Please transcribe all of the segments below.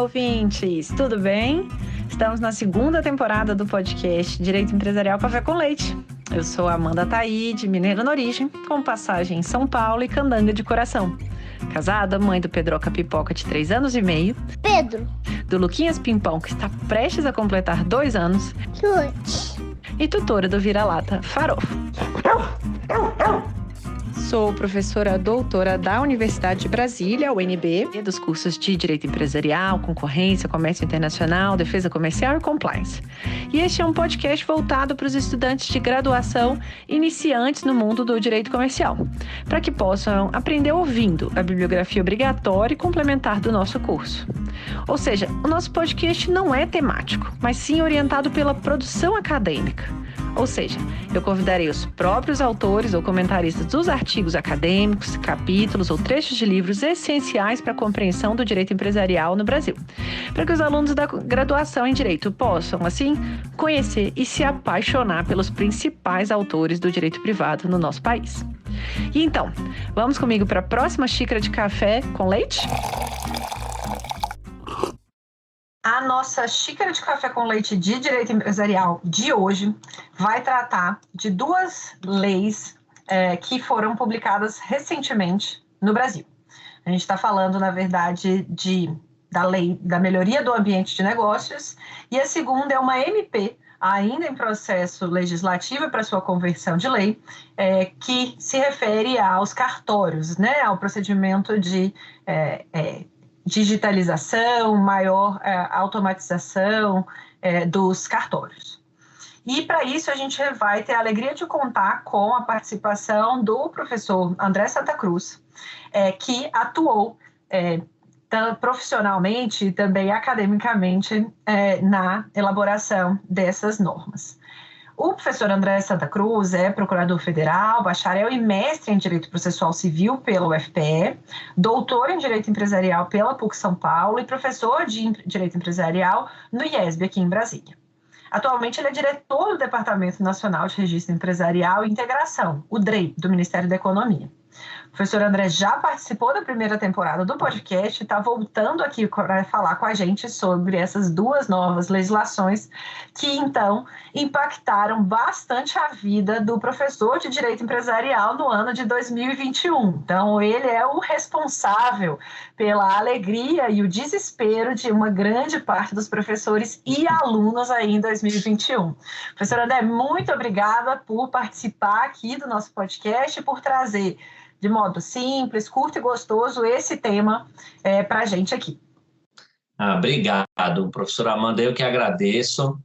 ouvintes! Tudo bem? Estamos na segunda temporada do podcast Direito Empresarial Café com Leite. Eu sou Amanda Taide, mineira na origem, com passagem em São Paulo e candanga de coração. Casada, mãe do Pedroca Pipoca de 3 anos e meio. Pedro. Do Luquinhas Pimpão, que está prestes a completar 2 anos. Chute. E tutora do Vira-Lata Farofo. Sou professora doutora da Universidade de Brasília, UNB, dos cursos de Direito Empresarial, Concorrência, Comércio Internacional, Defesa Comercial e Compliance. E este é um podcast voltado para os estudantes de graduação iniciantes no mundo do direito comercial, para que possam aprender ouvindo a bibliografia obrigatória e complementar do nosso curso. Ou seja, o nosso podcast não é temático, mas sim orientado pela produção acadêmica. Ou seja, eu convidarei os próprios autores ou comentaristas dos artigos acadêmicos, capítulos ou trechos de livros essenciais para a compreensão do direito empresarial no Brasil, para que os alunos da graduação em Direito possam, assim, conhecer e se apaixonar pelos principais autores do direito privado no nosso país. E então, vamos comigo para a próxima xícara de café com leite? A nossa xícara de café com leite de direito empresarial de hoje vai tratar de 2 leis que foram publicadas recentemente no Brasil. A gente está falando, na verdade, da lei da melhoria do ambiente de negócios, e a segunda é uma MP, ainda em processo legislativo para sua conversão de lei, que se refere aos cartórios, né, ao procedimento de digitalização, maior automatização dos cartórios. E para isso a gente vai ter a alegria de contar com a participação do professor André Santa Cruz, que atuou profissionalmente e também academicamente na elaboração dessas normas. O professor André Santa Cruz é procurador federal, bacharel e mestre em Direito Processual Civil pela UFPE, doutor em Direito Empresarial pela PUC São Paulo e professor de Direito Empresarial no IESB aqui em Brasília. Atualmente ele é diretor do Departamento Nacional de Registro Empresarial e Integração, o DREI, do Ministério da Economia. O professor André já participou da primeira temporada do podcast e está voltando aqui para falar com a gente sobre essas 2 novas legislações que, então, impactaram bastante a vida do professor de Direito Empresarial no ano de 2021. Então, ele é o responsável pela alegria e o desespero de uma grande parte dos professores e alunos aí em 2021. Professor André, muito obrigada por participar aqui do nosso podcast e por trazer de modo simples, curto e gostoso, esse tema para a gente aqui. Obrigado, professora Amanda, eu que agradeço.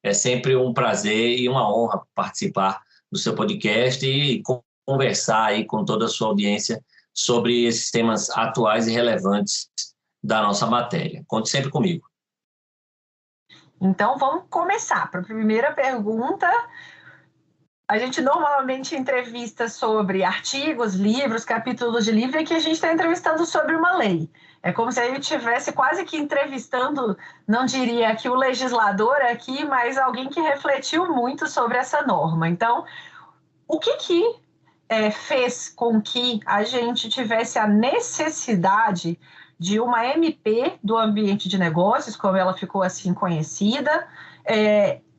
É sempre um prazer e uma honra participar do seu podcast e conversar aí com toda a sua audiência sobre esses temas atuais e relevantes da nossa matéria. Conte sempre comigo. Então, vamos começar. Para a primeira pergunta, a gente normalmente entrevista sobre artigos, livros, capítulos de livro, e aqui a gente está entrevistando sobre uma lei. É como se a gente estivesse quase que entrevistando, não diria que o legislador aqui, mas alguém que refletiu muito sobre essa norma. Então, o que fez com que a gente tivesse a necessidade de uma MP do ambiente de negócios, como ela ficou assim conhecida,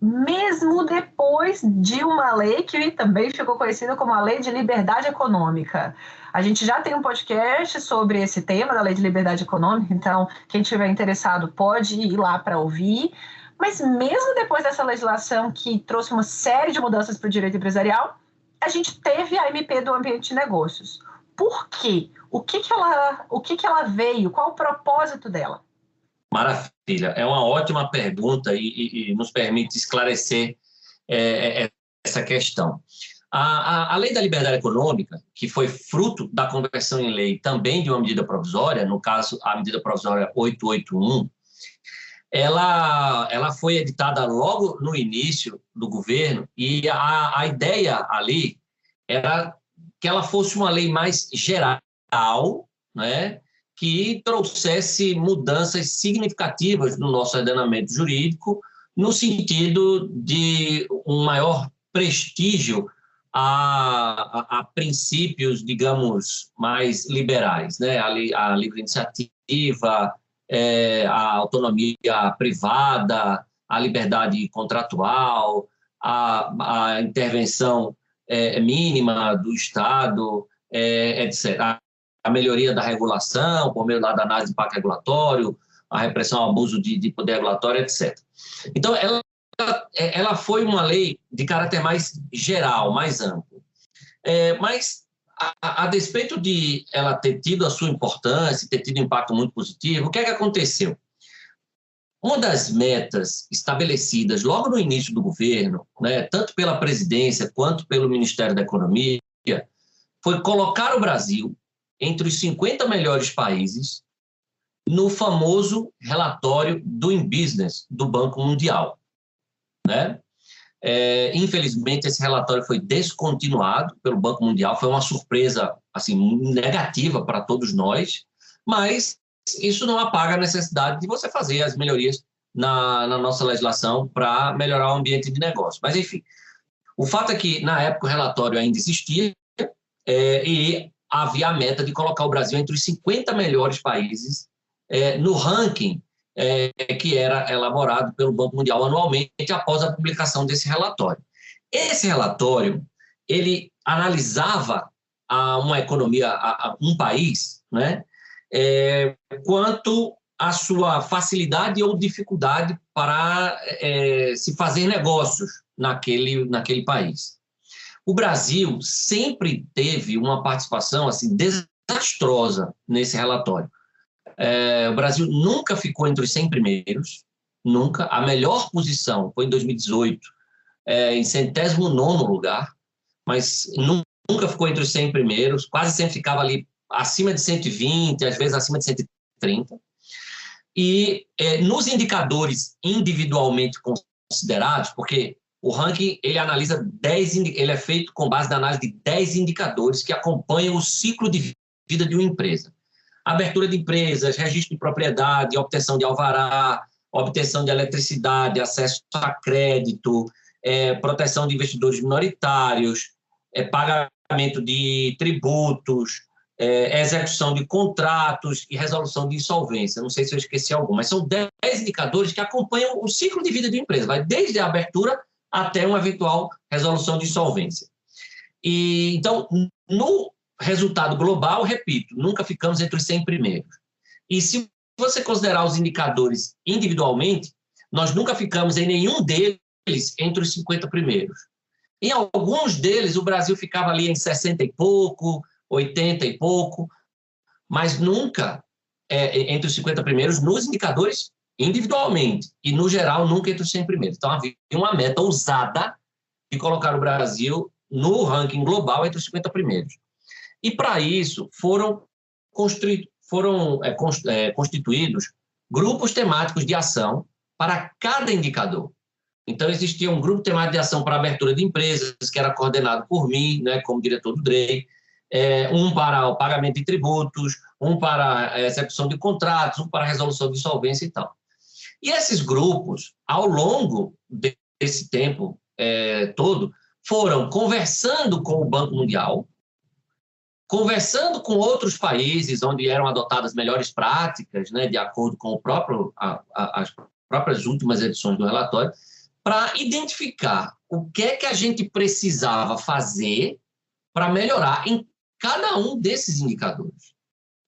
mesmo depois de uma lei que também ficou conhecida como a Lei de Liberdade Econômica? A gente já tem um podcast sobre esse tema da Lei de Liberdade Econômica, então quem estiver interessado pode ir lá para ouvir. Mas mesmo depois dessa legislação que trouxe uma série de mudanças para o direito empresarial, a gente teve a MP do ambiente de negócios. Por quê? O que ela veio? Qual o propósito dela? Maravilha, é uma ótima pergunta e nos permite esclarecer essa questão. A Lei da Liberdade Econômica, que foi fruto da conversão em lei também de uma medida provisória, no caso a medida provisória 881, ela foi editada logo no início do governo e a ideia ali era que ela fosse uma lei mais geral, né, que trouxesse mudanças significativas no nosso ordenamento jurídico, no sentido de um maior prestígio a princípios, digamos, mais liberais, né? A livre iniciativa, a autonomia privada, a liberdade contratual, a intervenção mínima do Estado, etc. A melhoria da regulação, por meio da análise de impacto regulatório, a repressão ao abuso de poder regulatório, etc. Então, ela foi uma lei de caráter mais geral, mais amplo. Mas, a despeito de ela ter tido a sua importância, ter tido um impacto muito positivo, o que é que aconteceu? Uma das metas estabelecidas logo no início do governo, né, tanto pela presidência quanto pelo Ministério da Economia, foi colocar o Brasil entre os 50 melhores países no famoso relatório Doing Business do Banco Mundial, né? Infelizmente, esse relatório foi descontinuado pelo Banco Mundial, foi uma surpresa assim, negativa para todos nós, mas isso não apaga a necessidade de você fazer as melhorias na nossa legislação para melhorar o ambiente de negócio. Mas, enfim, o fato é que, na época, o relatório ainda existia e havia a meta de colocar o Brasil entre os 50 melhores países no ranking que era elaborado pelo Banco Mundial anualmente após a publicação desse relatório. Esse relatório, ele analisava uma economia, um país, né, quanto à sua facilidade ou dificuldade para se fazer negócios naquele país. O Brasil sempre teve uma participação assim, desastrosa nesse relatório. O Brasil nunca ficou entre os 100 primeiros, nunca. A melhor posição foi em 2018, em 109º lugar, mas nunca ficou entre os 100 primeiros, quase sempre ficava ali acima de 120, às vezes acima de 130. E nos indicadores individualmente considerados, porque o ranking ele analisa ele é feito com base na análise de 10 indicadores que acompanham o ciclo de vida de uma empresa. Abertura de empresas, registro de propriedade, obtenção de alvará, obtenção de eletricidade, acesso a crédito, proteção de investidores minoritários, pagamento de tributos, execução de contratos e resolução de insolvência. Não sei se eu esqueci algum, mas são 10 indicadores que acompanham o ciclo de vida de uma empresa, vai desde a abertura até uma eventual resolução de insolvência. Então, no resultado global, repito, nunca ficamos entre os 100 primeiros. E se você considerar os indicadores individualmente, nós nunca ficamos em nenhum deles entre os 50 primeiros. Em alguns deles, o Brasil ficava ali em 60 e pouco, 80 e pouco, mas nunca entre os 50 primeiros nos indicadores individualmente, e no geral nunca entre os 100 primeiros. Então havia uma meta ousada de colocar o Brasil no ranking global entre os 50 primeiros. E para isso foram constituídos grupos temáticos de ação para cada indicador. Então existia um grupo temático de ação para a abertura de empresas, que era coordenado por mim, né, como diretor do DREI, um para o pagamento de tributos, um para a execução de contratos, um para a resolução de insolvência e tal. E esses grupos, ao longo desse tempo todo, foram conversando com o Banco Mundial, conversando com outros países onde eram adotadas melhores práticas, né, de acordo com as próprias últimas edições do relatório, para identificar o que é que a gente precisava fazer para melhorar em cada um desses indicadores.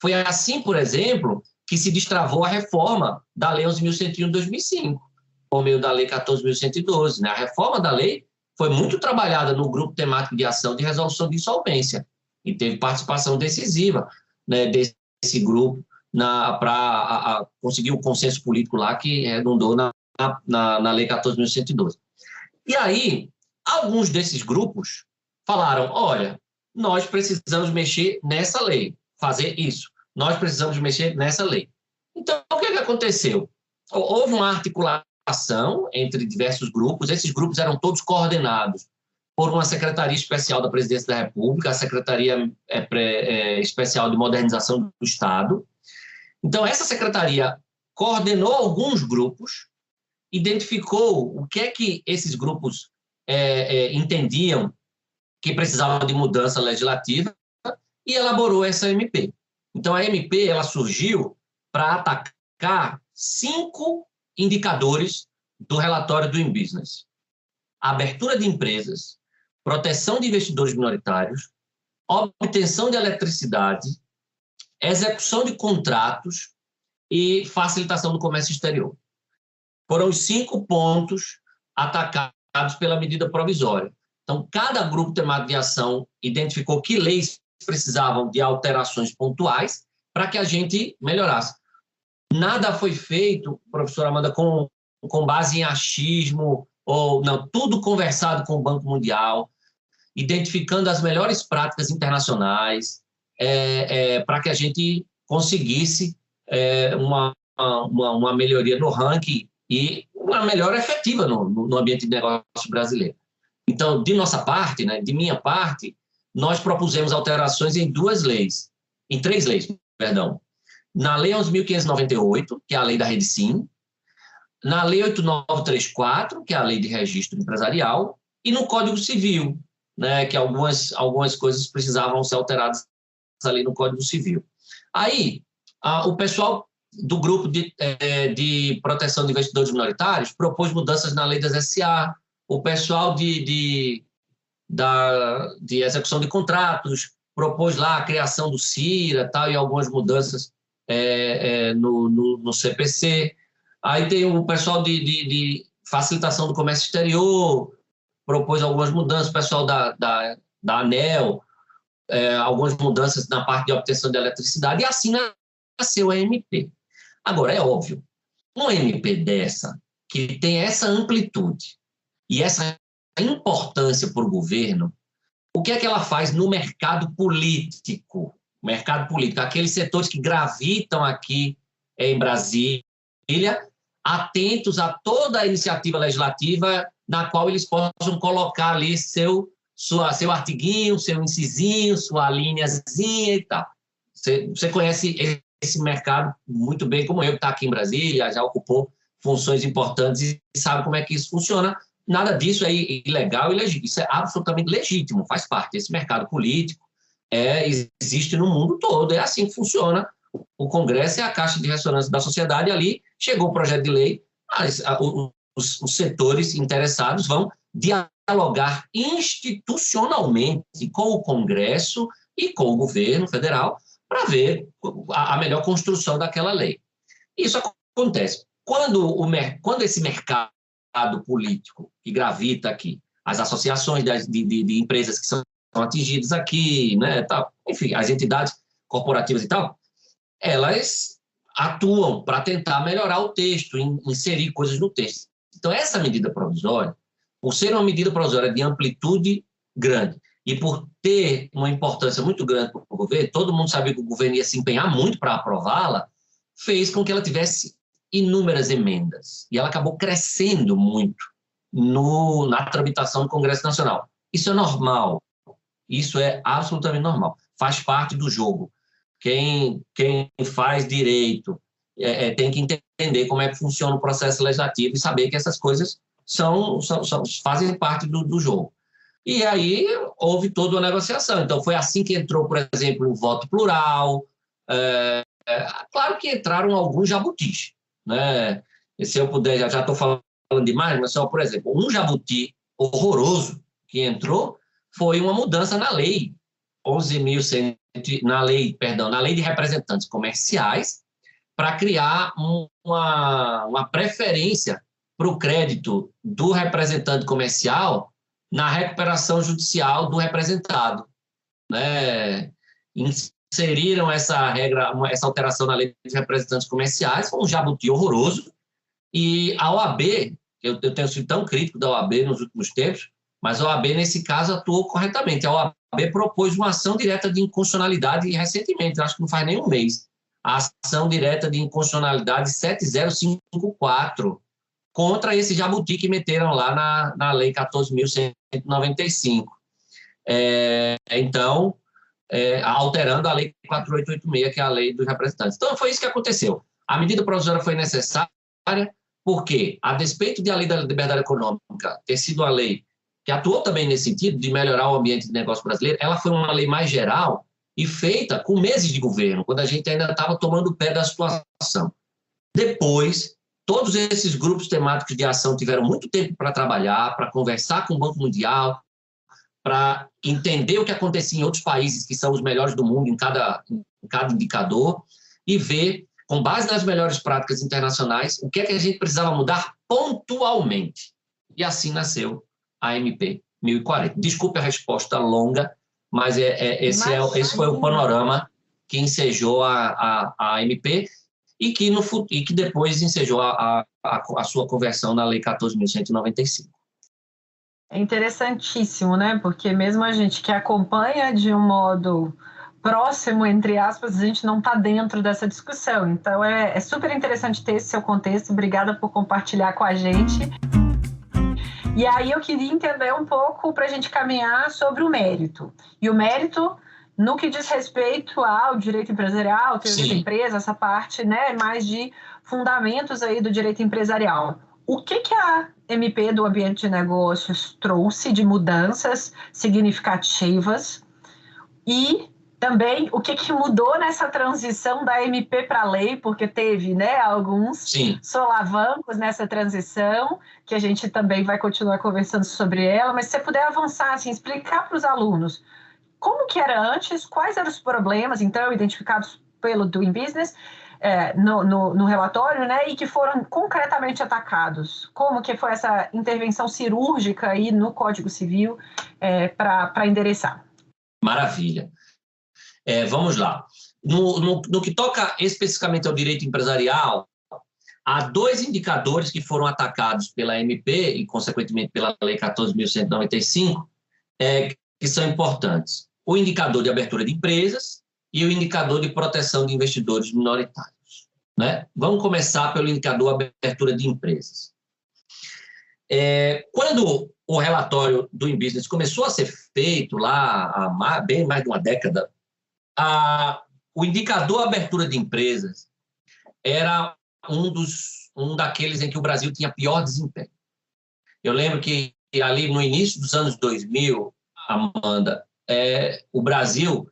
Foi assim, por exemplo, que se destravou a reforma da Lei 11.101 de 2005, por meio da Lei 14.112. Né? A reforma da lei foi muito trabalhada no grupo temático de ação de resolução de insolvência e teve participação decisiva, né, desse grupo para conseguir o consenso político lá que redundou na Lei 14.112. E aí, alguns desses grupos falaram, olha, nós precisamos mexer nessa lei, fazer isso. Nós precisamos mexer nessa lei. Então, o que aconteceu? Houve uma articulação entre diversos grupos, esses grupos eram todos coordenados por uma Secretaria Especial da Presidência da República, a Secretaria Especial de Modernização do Estado. Então, essa secretaria coordenou alguns grupos, identificou o que é que esses grupos entendiam que precisava de mudança legislativa e elaborou essa MP. Então, a MP ela surgiu para atacar 5 indicadores do relatório Doing Business: abertura de empresas, proteção de investidores minoritários, obtenção de eletricidade, execução de contratos e facilitação do comércio exterior. Foram os 5 pontos atacados pela medida provisória. Então, cada grupo temático de ação identificou que leis precisavam de alterações pontuais para que a gente melhorasse. Nada foi feito, professora Amanda, com base em achismo, ou não, tudo conversado com o Banco Mundial, identificando as melhores práticas internacionais, para que a gente conseguisse uma melhoria no ranking e uma melhora efetiva no ambiente de negócio brasileiro. Então, de nossa parte, né, de minha parte, nós propusemos alterações em 3 leis, perdão. Na Lei 11.598, que é a lei da Rede Sim, na Lei 8.934, que é a lei de registro empresarial, e no Código Civil, né, que algumas coisas precisavam ser alteradas ali no Código Civil. Aí, o pessoal do grupo de proteção de investidores minoritários propôs mudanças na lei das SA, o pessoal de execução de contratos propôs lá a criação do CIRA tal, e algumas mudanças no CPC. Aí tem o pessoal de facilitação do comércio exterior, propôs algumas mudanças, o pessoal da ANEEL, algumas mudanças na parte de obtenção de eletricidade, e assim nasceu a MP. Agora, é óbvio, uma MP dessa, que tem essa amplitude e essa importância para o governo, o que é que ela faz no mercado político? Mercado político, aqueles setores que gravitam aqui em Brasília, atentos a toda a iniciativa legislativa na qual eles possam colocar ali seu artiguinho, seu incisinho, sua linhazinha e tal. Você conhece esse mercado muito bem, como eu, que está aqui em Brasília, já ocupou funções importantes e sabe como é que isso funciona. Nada disso é ilegal e legítimo, isso é absolutamente legítimo, faz parte desse mercado político, existe no mundo todo, é assim que funciona. O Congresso é a caixa de ressonância da sociedade, e ali chegou o projeto de lei, os setores interessados vão dialogar institucionalmente com o Congresso e com o governo federal para ver a melhor construção daquela lei. Isso acontece. Quando esse mercado político que gravita aqui, as associações de empresas que são atingidas aqui, né, tal, enfim, as entidades corporativas e tal, elas atuam para tentar melhorar o texto, inserir coisas no texto. Então, essa medida provisória, por ser uma medida provisória de amplitude grande e por ter uma importância muito grande para o governo, todo mundo sabia que o governo ia se empenhar muito para aprová-la, fez com que ela tivesse inúmeras emendas. E ela acabou crescendo muito na tramitação do Congresso Nacional. Isso é normal. Isso é absolutamente normal. Faz parte do jogo. Quem faz direito tem que entender como é que funciona o processo legislativo e saber que essas coisas fazem parte do jogo. E aí houve toda uma negociação. Então, foi assim que entrou, por exemplo, o voto plural. Claro que entraram alguns jabutis, né? E se eu puder, já estou falando demais, mas só, por exemplo, um jabuti horroroso que entrou foi uma mudança na lei 11.100, na lei de representantes comerciais, para criar uma preferência para o crédito do representante comercial na recuperação judicial do representado, né? Inseriram essa regra, essa alteração na lei de representantes comerciais, foi um jabuti horroroso, e a OAB, eu tenho sido tão crítico da OAB nos últimos tempos, mas a OAB, nesse caso, atuou corretamente. A OAB propôs uma ação direta de inconstitucionalidade recentemente, acho que não faz nem um mês, a ação direta de inconstitucionalidade 7054, contra esse jabuti que meteram lá na Lei 14.195. Então, alterando a Lei 4886, que é a Lei dos Representantes. Então, foi isso que aconteceu. A medida provisória foi necessária porque, a despeito de a Lei da Liberdade Econômica ter sido uma lei que atuou também nesse sentido de melhorar o ambiente de negócio brasileiro, ela foi uma lei mais geral e feita com meses de governo, quando a gente ainda estava tomando o pé da situação. Depois, todos esses grupos temáticos de ação tiveram muito tempo para trabalhar, para conversar com o Banco Mundial, para entender o que acontecia em outros países que são os melhores do mundo em cada indicador e ver, com base nas melhores práticas internacionais, o que é que a gente precisava mudar pontualmente. E assim nasceu a MP 1040. Desculpe a resposta longa, mas esse foi o panorama que ensejou a MP e que depois ensejou a sua conversão na Lei 14.195. É interessantíssimo, né? Porque mesmo a gente que acompanha de um modo próximo, entre aspas, a gente não está dentro dessa discussão. Então, é super interessante ter esse seu contexto. Obrigada por compartilhar com a gente. E aí eu queria entender um pouco para a gente caminhar sobre o mérito. E o mérito no que diz respeito ao direito empresarial, teoria da empresa, essa parte, né, mais de fundamentos aí do direito empresarial. O que a MP do Ambiente de Negócios trouxe de mudanças significativas e também o que mudou nessa transição da MP para a lei, porque teve, né, alguns solavancos nessa transição, que a gente também vai continuar conversando sobre ela, mas se você puder avançar, assim, explicar para os alunos como que era antes, quais eram os problemas, então, identificados pelo Doing Business, no relatório, né, e que foram concretamente atacados. Como que foi essa intervenção cirúrgica aí no Código Civil para endereçar? Maravilha. Vamos lá. No que toca especificamente ao direito empresarial, há dois indicadores que foram atacados pela MP e, consequentemente, pela Lei 14.195, que são importantes. O indicador de abertura de empresas e o indicador de proteção de investidores minoritários, né? Vamos começar pelo indicador de abertura de empresas. Quando o relatório do Doing Business começou a ser feito lá há bem mais de uma década, o indicador de abertura de empresas era um daqueles em que o Brasil tinha pior desempenho. Eu lembro que ali no início dos anos 2000, Amanda, no Brasil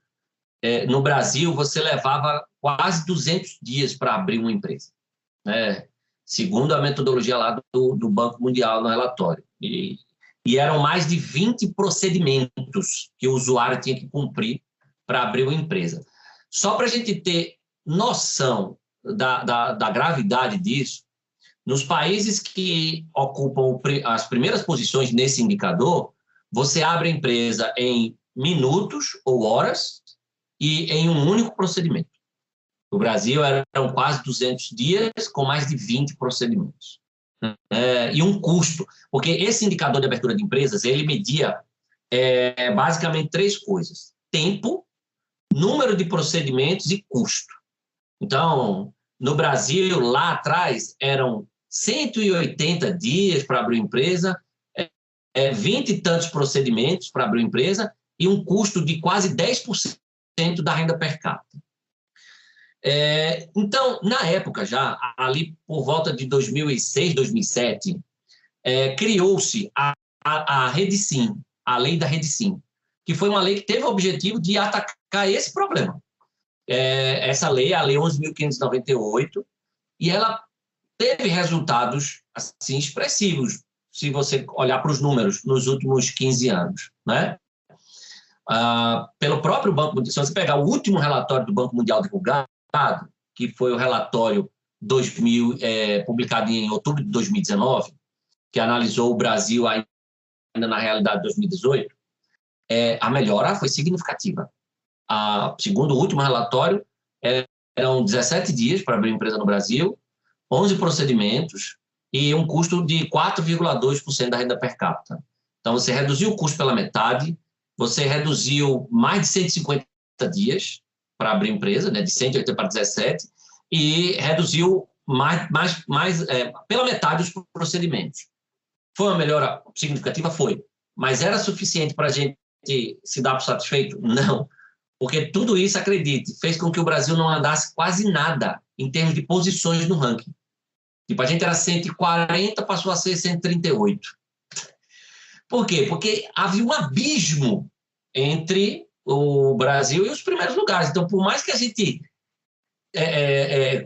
você levava quase 200 dias para abrir uma empresa, né? Segundo a metodologia lá do Banco Mundial no relatório. E eram mais de 20 procedimentos que o usuário tinha que cumprir para abrir uma empresa. Só para a gente ter noção da gravidade disso, nos países que ocupam as primeiras posições nesse indicador, você abre a empresa em minutos ou horas e em um único procedimento. No Brasil eram quase 200 dias com mais de 20 procedimentos. E um custo, porque esse indicador de abertura de empresas, ele media basicamente três coisas: tempo, número de procedimentos e custo. Então, no Brasil, lá atrás, eram 180 dias para abrir empresa, 20 e tantos procedimentos para abrir empresa e um custo de quase 10% da renda per capita. Então, na época já, ali por volta de 2006, 2007, criou-se a REDSIM, a lei da REDSIM, que foi uma lei que teve o objetivo de atacar esse problema. Essa lei, a Lei 11.598, e ela teve resultados assim, expressivos, se você olhar para os números, nos últimos 15 anos, né? Pelo próprio Banco Mundial, se você pegar o último relatório do Banco Mundial divulgado, que foi o relatório publicado em outubro de 2019, que analisou o Brasil ainda na realidade de 2018, a melhora foi significativa. Segundo o último relatório, eram 17 dias para abrir empresa no Brasil, 11 procedimentos e um custo de 4,2% da renda per capita. Então, você reduziu o custo pela metade, você reduziu mais de 150 dias para abrir empresa, né, de 180 para 17, e reduziu pela metade os procedimentos. Foi uma melhora significativa? Foi. Mas era suficiente para a gente se dar por satisfeito? Não. Porque tudo isso, acredite, fez com que o Brasil não andasse quase nada em termos de posições no ranking. Tipo, a gente era 140, passou a ser 138. Por quê? Porque havia um abismo entre o Brasil e os primeiros lugares. Então, por mais que a gente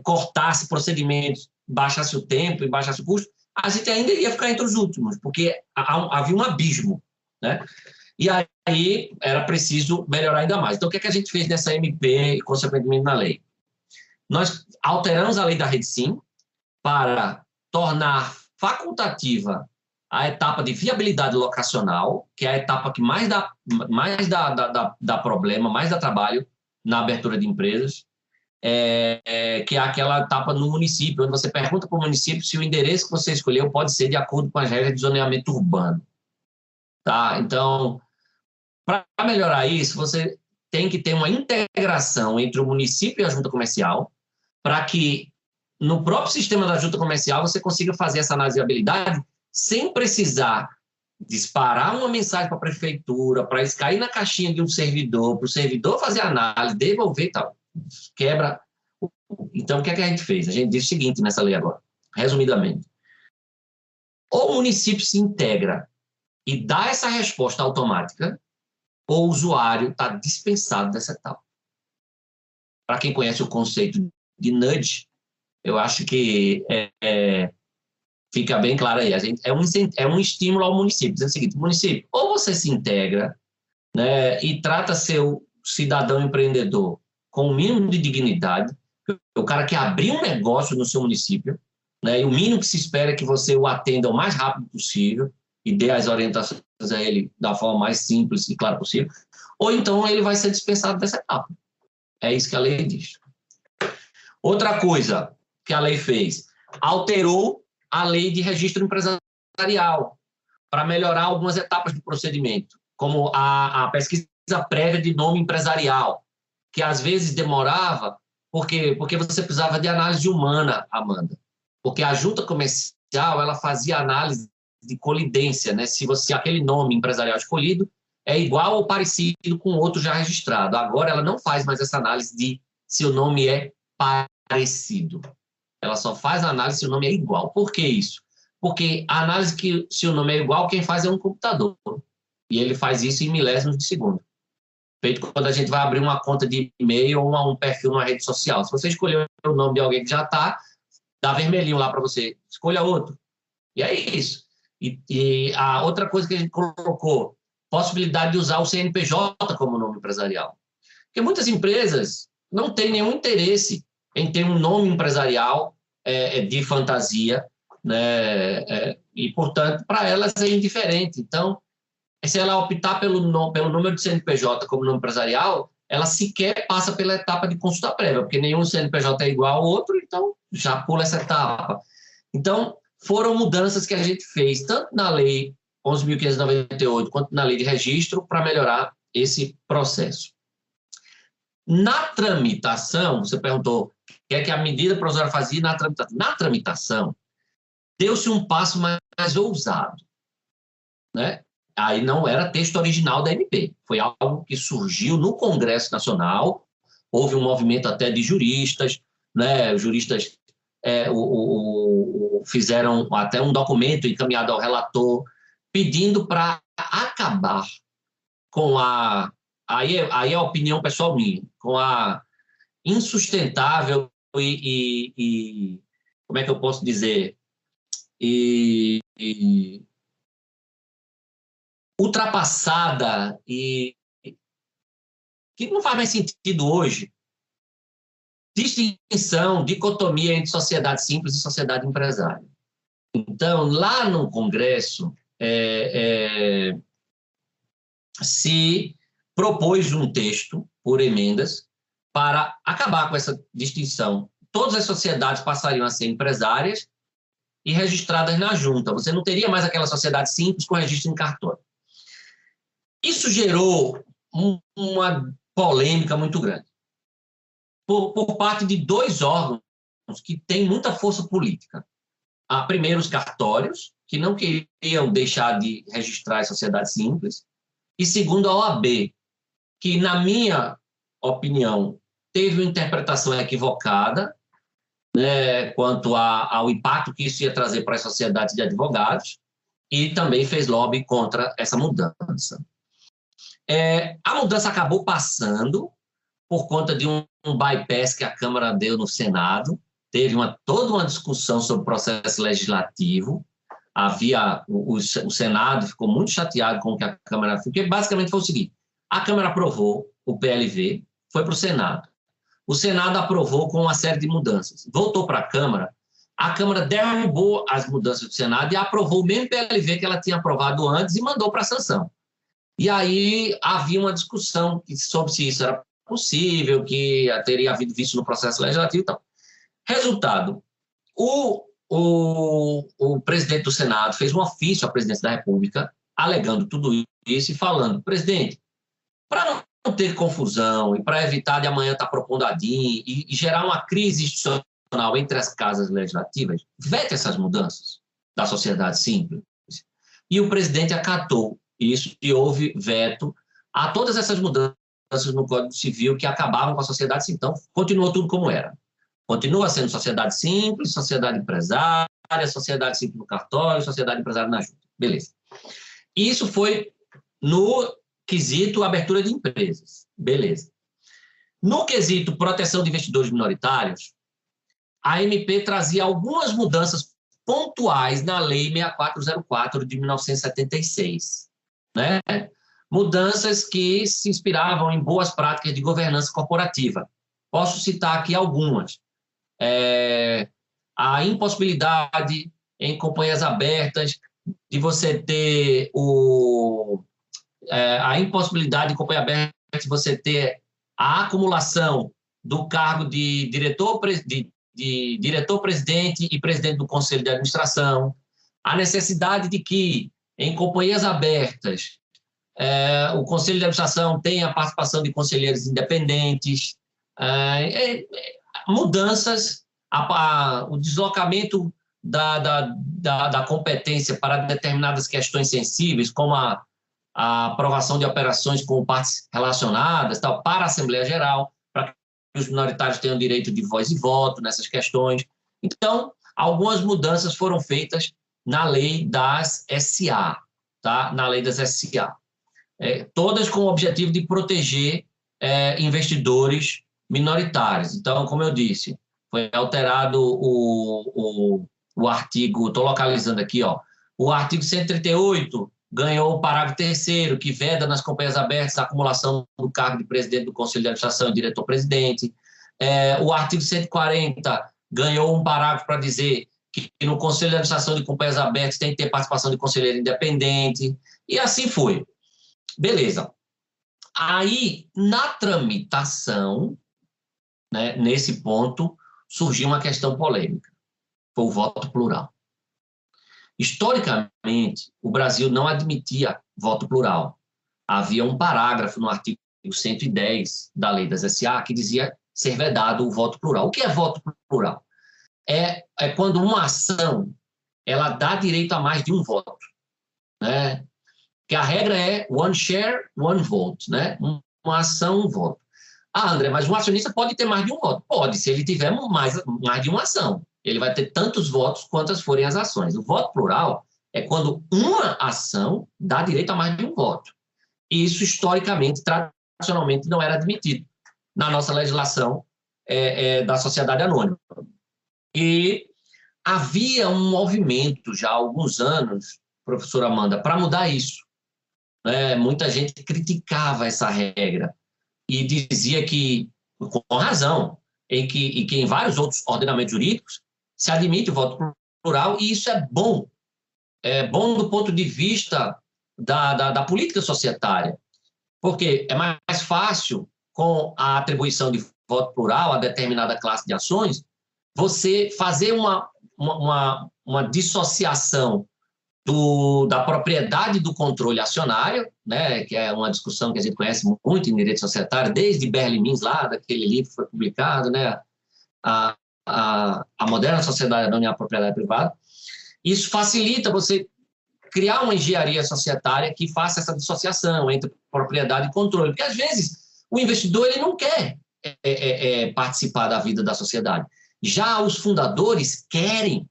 cortasse procedimentos, baixasse o tempo e baixasse o custo, a gente ainda ia ficar entre os últimos, porque havia um abismo, né? E aí era preciso melhorar ainda mais. Então, o que é que a gente fez nessa MP e, consequentemente, na lei? Nós alteramos a lei da Rede Sim para tornar facultativa a etapa de viabilidade locacional, que é a etapa que mais dá problema, mais dá trabalho na abertura de empresas, que é aquela etapa no município, onde você pergunta para o município se o endereço que você escolheu pode ser de acordo com as regras de zoneamento urbano. Tá? Então, para melhorar isso, você tem que ter uma integração entre o município e a junta comercial, para que no próprio sistema da junta comercial você consiga fazer essa análise de viabilidade sem precisar disparar uma mensagem para a prefeitura, para isso cair na caixinha de um servidor, para o servidor fazer a análise, devolver e tal. Quebra. Então, o que é que a gente fez? A gente disse o seguinte nessa lei agora, resumidamente. Ou o município se integra e dá essa resposta automática, ou o usuário está dispensado dessa etapa. Para quem conhece o conceito de nudge, eu acho que fica bem claro aí. É um estímulo ao município, dizendo o seguinte: município, ou você se integra, né, e trata seu cidadão empreendedor com o mínimo de dignidade, o cara que abrir um negócio no seu município, né, e o mínimo que se espera é que você o atenda o mais rápido possível e dê as orientações a ele da forma mais simples e clara possível, ou então ele vai ser dispensado dessa etapa. É isso que a lei diz. Outra coisa que a lei fez, alterou a lei de registro empresarial para melhorar algumas etapas do procedimento, como a pesquisa prévia de nome empresarial, que às vezes demorava porque você precisava de análise humana, Amanda, porque a junta comercial ela fazia análise de colidência, né? Se aquele nome empresarial escolhido é igual ou parecido com outro já registrado. Agora ela não faz mais essa análise de se o nome é parecido. Ela só faz a análise se o nome é igual. Por que isso? Porque a análise que se o nome é igual, quem faz é um computador. E ele faz isso em milésimos de segundo. Feito quando a gente vai abrir uma conta de e-mail ou um perfil numa rede social. Se você escolher o nome de alguém que já está, dá vermelhinho lá para você. Escolha outro. E é isso. E a outra coisa que a gente colocou, possibilidade de usar o CNPJ como nome empresarial. Porque muitas empresas não têm nenhum interesse em ter um nome empresarial de fantasia, né? E, portanto, para elas é indiferente. Então, se ela optar pelo número de CNPJ como nome empresarial, ela sequer passa pela etapa de consulta prévia, porque nenhum CNPJ é igual ao outro, então já pula essa etapa. Então, foram mudanças que a gente fez, tanto na Lei 11.598, quanto na Lei de Registro, para melhorar esse processo. Na tramitação, você perguntou o que é que a medida provisória fazia na tramitação. Na tramitação, deu-se um passo mais ousado, né? Aí não era texto original da MP, foi algo que surgiu no Congresso Nacional, houve um movimento até de juristas, né? Os juristas fizeram até um documento encaminhado ao relator, pedindo para acabar com aí é a opinião pessoal minha, com a insustentável e como é que eu posso dizer, ultrapassada e que não faz mais sentido hoje, distinção, dicotomia entre sociedade simples e sociedade empresária. Então, lá no Congresso, se propôs um texto, por emendas, para acabar com essa distinção. Todas as sociedades passariam a ser empresárias e registradas na junta. Você não teria mais aquela sociedade simples com registro em cartório. Isso gerou uma polêmica muito grande por parte de dois órgãos que têm muita força política. Primeiro, os cartórios, que não queriam deixar de registrar as sociedades simples, e segundo, a OAB, que, na minha opinião, teve uma interpretação equivocada, né, quanto ao impacto que isso ia trazer para as sociedades de advogados, e também fez lobby contra essa mudança. A mudança acabou passando, por conta de um bypass que a Câmara deu no Senado. Teve toda uma discussão sobre o processo legislativo. O Senado ficou muito chateado com o que a Câmara fez, porque basicamente foi o seguinte: a Câmara aprovou o PLV, foi para o Senado. O Senado aprovou com uma série de mudanças. Voltou para a Câmara derrubou as mudanças do Senado e aprovou o mesmo PLV que ela tinha aprovado antes e mandou para a sanção. E aí havia uma discussão sobre se isso era possível, que teria havido vício no processo legislativo e tal. Resultado, o presidente do Senado fez um ofício à presidência da República, alegando tudo isso e falando: presidente, para não ter confusão e para evitar de amanhã estar propondo a DIN e gerar uma crise institucional entre as casas legislativas, vete essas mudanças da sociedade simples. E o presidente acatou isso e houve veto a todas essas mudanças no Código Civil que acabavam com a sociedade simples. Então, continuou tudo como era. Continua sendo sociedade simples, sociedade empresária, sociedade simples no cartório, sociedade empresária na junta. Beleza. Isso foi no quesito abertura de empresas. Beleza. No quesito proteção de investidores minoritários, a MP trazia algumas mudanças pontuais na Lei 6404 de 1976, né? Mudanças que se inspiravam em boas práticas de governança corporativa. Posso citar aqui algumas. A impossibilidade em companhias abertas de você ter a impossibilidade em companhia aberta de você ter a acumulação do cargo de diretor-presidente e presidente do Conselho de Administração, a necessidade de que, em companhias abertas, o Conselho de Administração tenha a participação de conselheiros independentes, mudanças, o deslocamento da competência para determinadas questões sensíveis, como a aprovação de operações com partes relacionadas, tal, para a Assembleia Geral, para que os minoritários tenham direito de voz e voto nessas questões. Então, algumas mudanças foram feitas na lei das SA, tá? Na lei das SA. Todas com o objetivo de proteger investidores minoritários. Então, como eu disse, foi alterado o artigo, estou localizando aqui, o artigo 138 ganhou o parágrafo 3º, que veda nas companhias abertas a acumulação do cargo de presidente do Conselho de Administração e diretor-presidente. O artigo 140 ganhou um parágrafo para dizer que no Conselho de Administração de companhias abertas tem que ter participação de conselheiro independente, e assim foi. Beleza. Aí, na tramitação, né, nesse ponto, surgiu uma questão polêmica. Foi o voto plural. Historicamente, o Brasil não admitia voto plural. Havia um parágrafo no artigo 110 da Lei das SA que dizia ser vedado o voto plural. O que é voto plural? É quando uma ação ela dá direito a mais de um voto, né? Que a regra é one share, one vote, né? Uma ação, um voto. André, mas um acionista pode ter mais de um voto? Pode, se ele tiver mais de uma ação. Ele vai ter tantos votos quantas forem as ações. O voto plural é quando uma ação dá direito a mais de um voto. E isso, historicamente, tradicionalmente, não era admitido na nossa legislação da sociedade anônima. E havia um movimento já há alguns anos, professora Amanda, para mudar isso. Muita gente criticava essa regra e dizia que, com razão, que em vários outros ordenamentos jurídicos se admite o voto plural, e isso é bom. É bom do ponto de vista da política societária, porque é mais fácil, com a atribuição de voto plural a determinada classe de ações, você fazer uma dissociação da propriedade do controle acionário, né, que é uma discussão que a gente conhece muito em direito societário, desde Berlimins, lá, daquele livro que foi publicado, né, a moderna sociedade anônima e a propriedade privada. Isso facilita você criar uma engenharia societária que faça essa dissociação entre propriedade e controle, porque, às vezes, o investidor ele não quer participar da vida da sociedade. Já os fundadores querem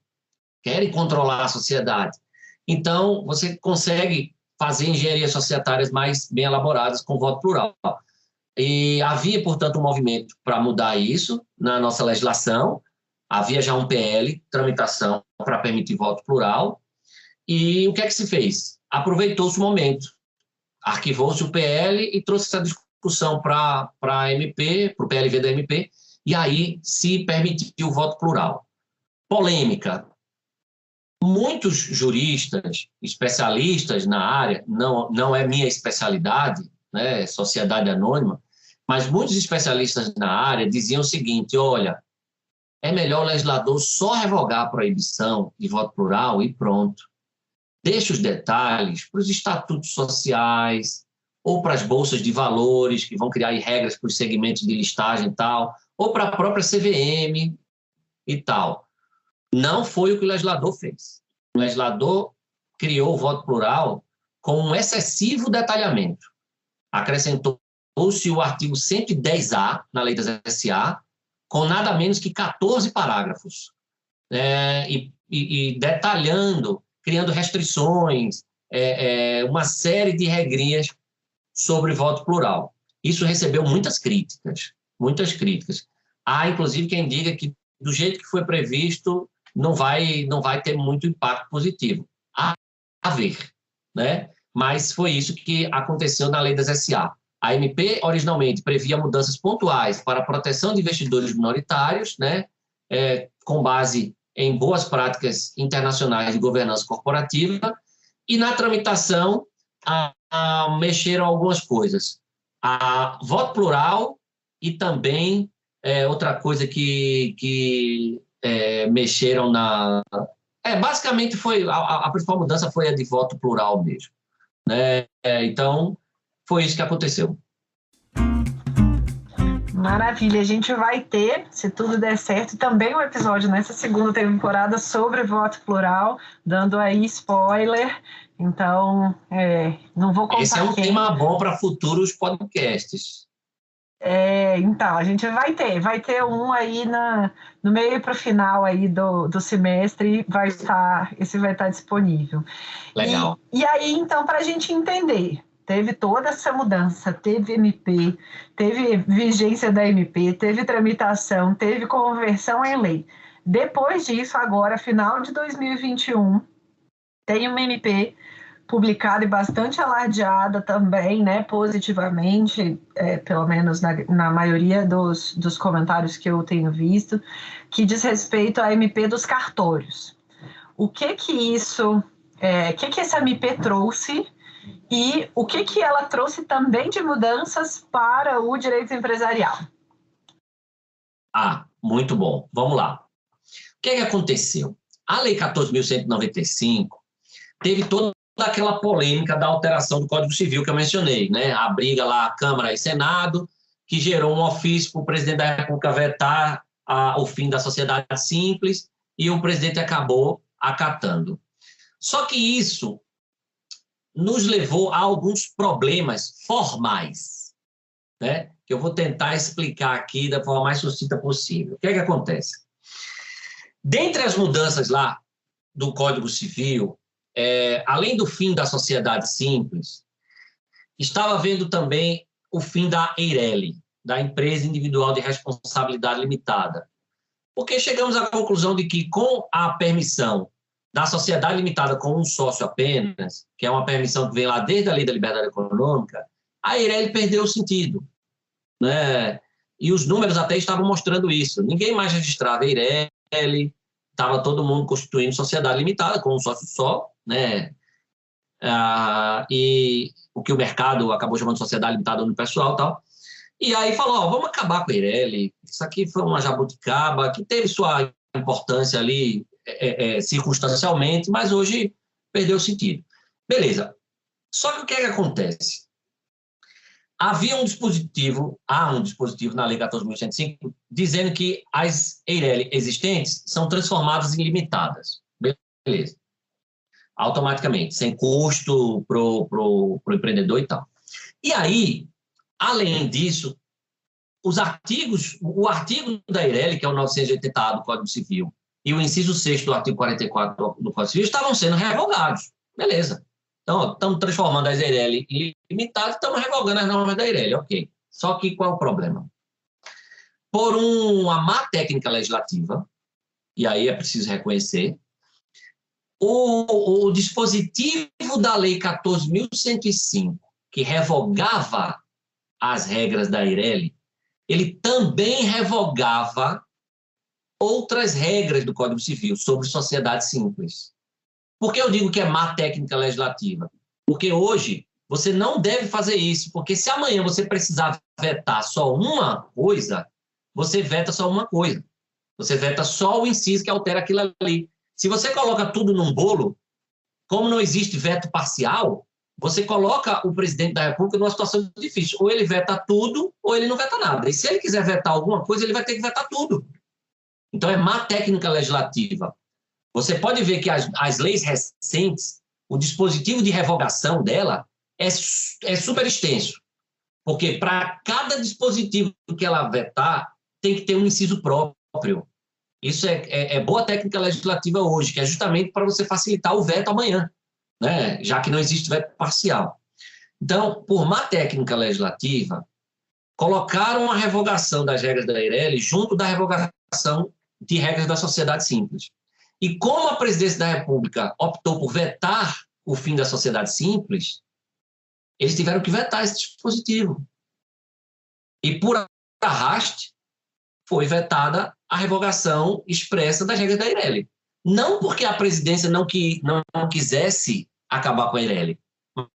controlar a sociedade. Então, você consegue fazer engenharias societárias mais bem elaboradas com voto plural. E havia, portanto, um movimento para mudar isso na nossa legislação. Havia já um PL, tramitação para permitir voto plural. E o que é que se fez? Aproveitou-se o momento. Arquivou-se o PL e trouxe essa discussão para a MP, para o PLV da MP, e aí se permitiu o voto plural. Polêmica. Muitos juristas, especialistas na área, não é minha especialidade, né, sociedade anônima, mas muitos especialistas na área diziam o seguinte: olha, é melhor o legislador só revogar a proibição de voto plural e pronto. Deixa os detalhes para os estatutos sociais ou para as bolsas de valores, que vão criar regras para os segmentos de listagem e tal, ou para a própria CVM e tal. Não foi o que o legislador fez. O legislador criou o voto plural com um excessivo detalhamento. Acrescentou-se o artigo 110A na Lei das SA, com nada menos que 14 parágrafos, e detalhando, criando restrições, uma série de regrinhas sobre voto plural. Isso recebeu muitas críticas, muitas críticas. Há, inclusive, quem diga que, do jeito que foi previsto, não vai ter muito impacto positivo. A ver, né? Mas foi isso que aconteceu na Lei das SA. A MP, originalmente, previa mudanças pontuais para a proteção de investidores minoritários, né? Com base em boas práticas internacionais de governança corporativa, e na tramitação mexeram algumas coisas. A voto plural e também outra coisa que mexeram na... basicamente, a principal mudança foi a de voto plural mesmo, né? Então, foi isso que aconteceu. Maravilha, a gente vai ter, se tudo der certo, também um episódio nessa segunda temporada sobre voto plural, dando aí spoiler. Então, não vou contar. Esse é um tema bom para futuros podcasts. Então, a gente vai ter um aí no meio para o final aí do semestre, esse vai estar disponível. Legal. E aí, então, para a gente entender, teve toda essa mudança, teve MP, teve vigência da MP, teve tramitação, teve conversão em lei. Depois disso, agora, final de 2021, tem uma MP publicada e bastante alardeada também, né, positivamente, pelo menos na maioria dos comentários que eu tenho visto, que diz respeito à MP dos cartórios. O que essa MP trouxe e o que ela trouxe também de mudanças para o direito empresarial? Muito bom. Vamos lá. O que aconteceu? A Lei 14.195 teve toda aquela polêmica da alteração do Código Civil que eu mencionei, né? A briga lá, Câmara e Senado, que gerou um ofício para o presidente da República vetar o fim da sociedade simples, e o presidente acabou acatando. Só que isso nos levou a alguns problemas formais, né? Que eu vou tentar explicar aqui da forma mais sucinta possível. O que acontece? Dentre as mudanças lá do Código Civil, além do fim da sociedade simples, estava havendo também o fim da EIRELI, da Empresa Individual de Responsabilidade Limitada. Porque chegamos à conclusão de que, com a permissão da sociedade limitada com um sócio apenas, que é uma permissão que vem lá desde a Lei da Liberdade Econômica, a EIRELI perdeu o sentido, né? E os números até estavam mostrando isso. Ninguém mais registrava EIRELI, estava todo mundo constituindo sociedade limitada com um sócio só, né? E o que o mercado acabou chamando de sociedade limitada unipessoal e tal. E aí falou, vamos acabar com a EIRELI, isso aqui foi uma jabuticaba que teve sua importância ali circunstancialmente, mas hoje perdeu o sentido. Beleza. Só que o que acontece? Há um dispositivo na Lei 14.105 dizendo que as EIRELI existentes são transformadas em limitadas. Beleza. Automaticamente, sem custo pro empreendedor e tal. E aí, além disso, o artigo da EIRELI, que é o 980A do Código Civil, e o inciso 6º do artigo 44 do Código Civil estavam sendo revogados. Beleza. Então, estamos transformando as EIRELI em limitadas, estamos revogando as normas da EIRELI. Ok. Só que qual é o problema? Por uma má técnica legislativa, e aí é preciso reconhecer, o dispositivo da Lei 14.105, que revogava as regras da Eireli, ele também revogava outras regras do Código Civil sobre sociedade simples. Por que eu digo que é má técnica legislativa? Porque hoje você não deve fazer isso, porque se amanhã você precisar vetar só uma coisa, você veta só uma coisa. Você veta só o inciso que altera aquilo ali. Se você coloca tudo num bolo, como não existe veto parcial, você coloca o presidente da República numa situação difícil. Ou ele veta tudo, ou ele não veta nada. E se ele quiser vetar alguma coisa, ele vai ter que vetar tudo. Então, é má técnica legislativa. Você pode ver que as leis recentes, o dispositivo de revogação dela é super extenso. Porque para cada dispositivo que ela vetar, tem que ter um inciso próprio. Isso é boa técnica legislativa hoje, que é justamente para você facilitar o veto amanhã, né? Já que não existe veto parcial. Então, por má técnica legislativa, colocaram a revogação das regras da Eireli junto da revogação de regras da sociedade simples. E como a presidência da República optou por vetar o fim da sociedade simples, eles tiveram que vetar esse dispositivo. E por arraste, foi vetada a revogação expressa das regras da Eireli. Não porque a presidência não quisesse acabar com a Eireli,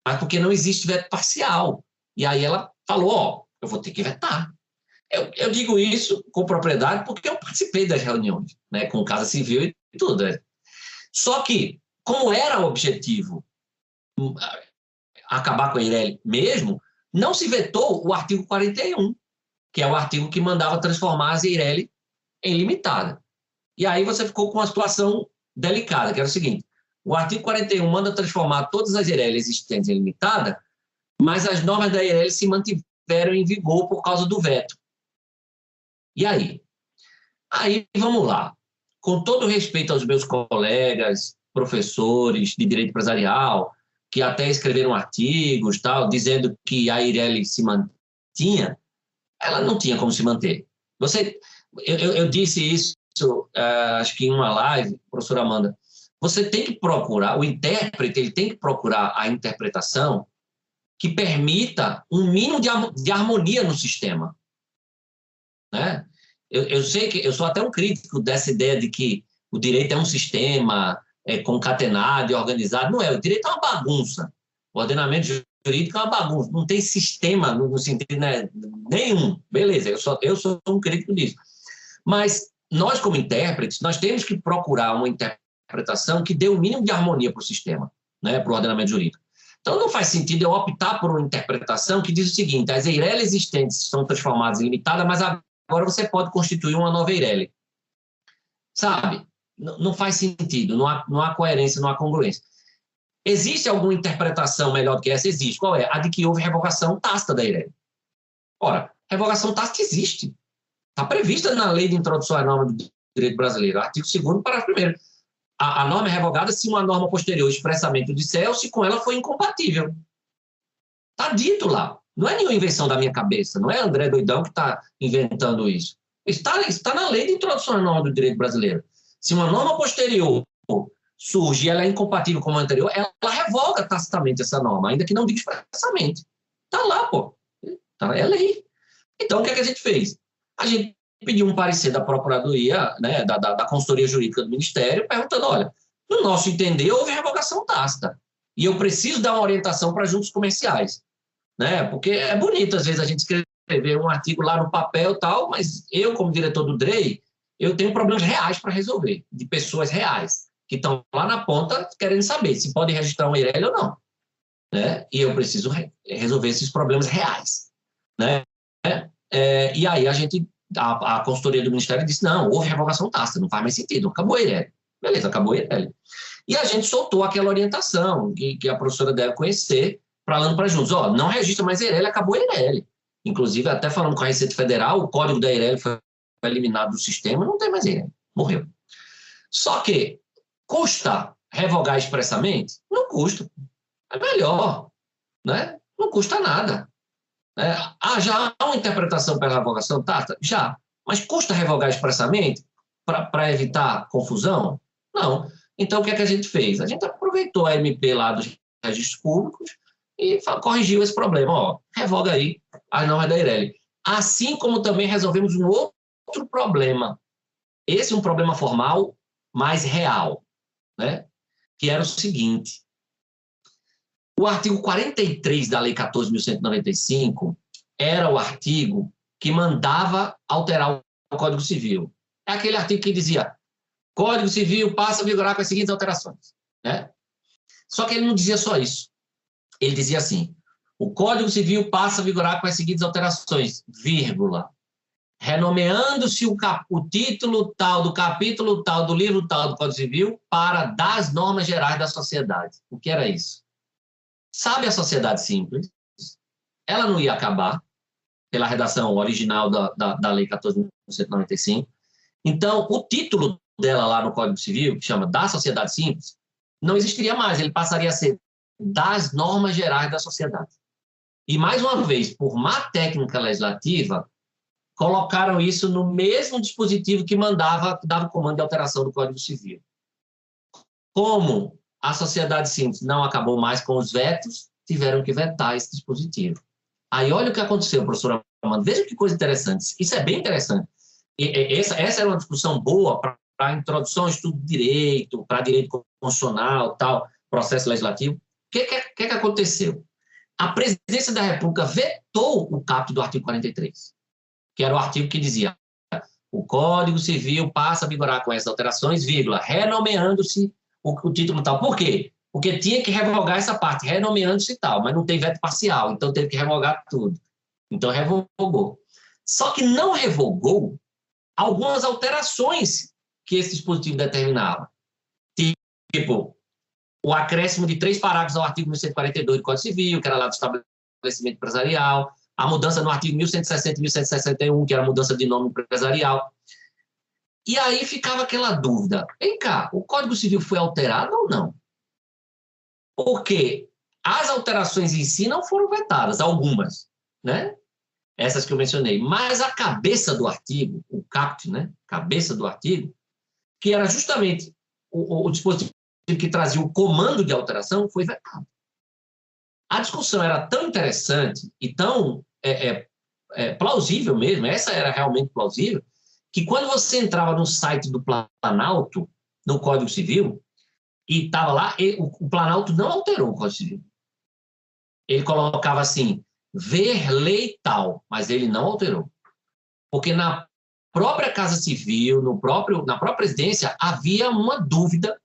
mas porque não existe veto parcial. E aí ela falou, ó, eu vou ter que vetar. Eu digo isso com propriedade porque eu participei das reuniões, né, com Casa Civil e tudo. Né? Só que, como era o objetivo acabar com a Eireli mesmo, não se vetou o artigo 41, que é o artigo que mandava transformar a Eireli em limitada. E aí você ficou com uma situação delicada, que era o seguinte, o artigo 41 manda transformar todas as Eireli existentes em limitada, mas as normas da Eireli se mantiveram em vigor por causa do veto. E aí? Aí, vamos lá. Com todo respeito aos meus colegas, professores de direito empresarial, que até escreveram artigos, tal, dizendo que a Eireli se mantinha, ela não tinha como se manter. Eu disse isso, acho que em uma live, professora Amanda, você tem que procurar, o intérprete ele tem que procurar a interpretação que permita um mínimo de harmonia no sistema. Né? Eu sei que eu sou até um crítico dessa ideia de que o direito é um sistema concatenado e organizado. Não é, o direito é uma bagunça. O ordenamento jurídico é uma bagunça. Não tem sistema no sentido, né, nenhum. Beleza, eu sou um crítico disso. Mas nós, como intérpretes, nós temos que procurar uma interpretação que dê o mínimo de harmonia para o sistema, né, para o ordenamento jurídico. Então, não faz sentido eu optar por uma interpretação que diz o seguinte, as Eireli existentes são transformadas em limitadas, mas agora você pode constituir uma nova Eireli. Sabe? Não faz sentido, não há coerência, não há congruência. Existe alguma interpretação melhor do que essa? Existe. Qual é? A de que houve revogação tácita da Eireli. Ora, revogação tácita existe. Está prevista na Lei de Introdução à Norma do Direito Brasileiro, artigo 2º, parágrafo 1º. A norma é revogada se uma norma posterior expressamente o disser ou se com ela foi incompatível. Está dito lá. Não é nenhuma invenção da minha cabeça, não é André Doidão que está inventando isso. Está na Lei de Introdução à Norma do Direito Brasileiro. Se uma norma posterior surge e ela é incompatível com a anterior, ela revoga tacitamente essa norma, ainda que não diga expressamente. Está lá, pô. É lei. Então, o que é que a gente fez? A gente pediu um parecer da Procuradoria, né, da Consultoria Jurídica do Ministério, perguntando, olha, no nosso entender, houve revogação tácita. E eu preciso dar uma orientação para juntos comerciais. Né? Porque é bonito, às vezes, a gente escrever um artigo lá no papel e tal, mas eu, como diretor do DREI, eu tenho problemas reais para resolver, de pessoas reais, que estão lá na ponta querendo saber se pode registrar uma Eireli ou não. Né? E eu preciso resolver esses problemas reais. Né? E aí a consultoria do Ministério disse, não, houve revogação tácita, não faz mais sentido, acabou a Eireli. Beleza, acabou a Eireli. E a gente soltou aquela orientação que a professora deve conhecer, falando para juntos, ó, não registra mais Eireli, acabou a Eireli. Inclusive, até falando com a Receita Federal, o código da Eireli foi eliminado do sistema, não tem mais Eireli, morreu. Só que custa revogar expressamente? Não custa. É melhor, né? Não custa nada. né? Já há uma interpretação pela revogação tácita? Já. Mas custa revogar expressamente para evitar confusão? Não. Então, o que é que a gente fez? A gente aproveitou a MP lá dos registros públicos e corrigiu esse problema. Ó, revoga aí as normas da Eireli. Assim como também resolvemos um outro problema. Esse é um problema formal, mais real, né? Que era o seguinte: o artigo 43 da Lei 14.195 era o artigo que mandava alterar o Código Civil. É aquele artigo que dizia: Código Civil passa a vigorar com as seguintes alterações, né? Só que ele não dizia só isso. Ele dizia assim: o Código Civil passa a vigorar com as seguintes alterações, vírgula, renomeando-se o título tal, do capítulo tal, do livro tal do Código Civil para das normas gerais da sociedade. O que era isso? Sabe a sociedade simples? Ela não ia acabar pela redação original da Lei 14.195. Então, o título dela lá no Código Civil, que chama da sociedade simples, não existiria mais. Ele passaria a ser das normas gerais da sociedade. E, mais uma vez, por má técnica legislativa, colocaram isso no mesmo dispositivo que dava o comando de alteração do Código Civil. Como a sociedade simples não acabou mais com os vetos, tiveram que vetar esse dispositivo. Aí olha o que aconteceu, professora Amanda. Veja que coisa interessante. Isso é bem interessante. Essa era uma discussão boa para a introdução ao estudo de direito, para direito constitucional, tal, processo legislativo. O que aconteceu? A Presidência da República vetou o caput do artigo 43, que era o artigo que dizia: o Código Civil passa a vigorar com essas alterações, vírgula, renomeando-se o título tal. Por quê? Porque tinha que revogar essa parte, renomeando-se tal, mas não tem veto parcial, então teve que revogar tudo. Então revogou. Só que não revogou algumas alterações que esse dispositivo determinava. Tipo, o acréscimo de 3 parágrafos ao artigo 1142 do Código Civil, que era lá do estabelecimento empresarial, a mudança no artigo 1160 e 1161, que era a mudança de nome empresarial. E aí ficava aquela dúvida: vem cá, o Código Civil foi alterado ou não? Porque as alterações em si não foram vetadas, algumas, né? Essas que eu mencionei. Mas a cabeça do artigo, o caput, né? Cabeça do artigo, que era justamente o dispositivo que trazia o comando de alteração, foi vetado. A discussão era tão interessante e tão plausível mesmo, essa era realmente plausível, que quando você entrava no site do Planalto, no Código Civil, e estava lá, o Planalto não alterou o Código Civil. Ele colocava assim: ver lei tal, mas ele não alterou. Porque na própria Casa Civil, na própria presidência, havia uma dúvida,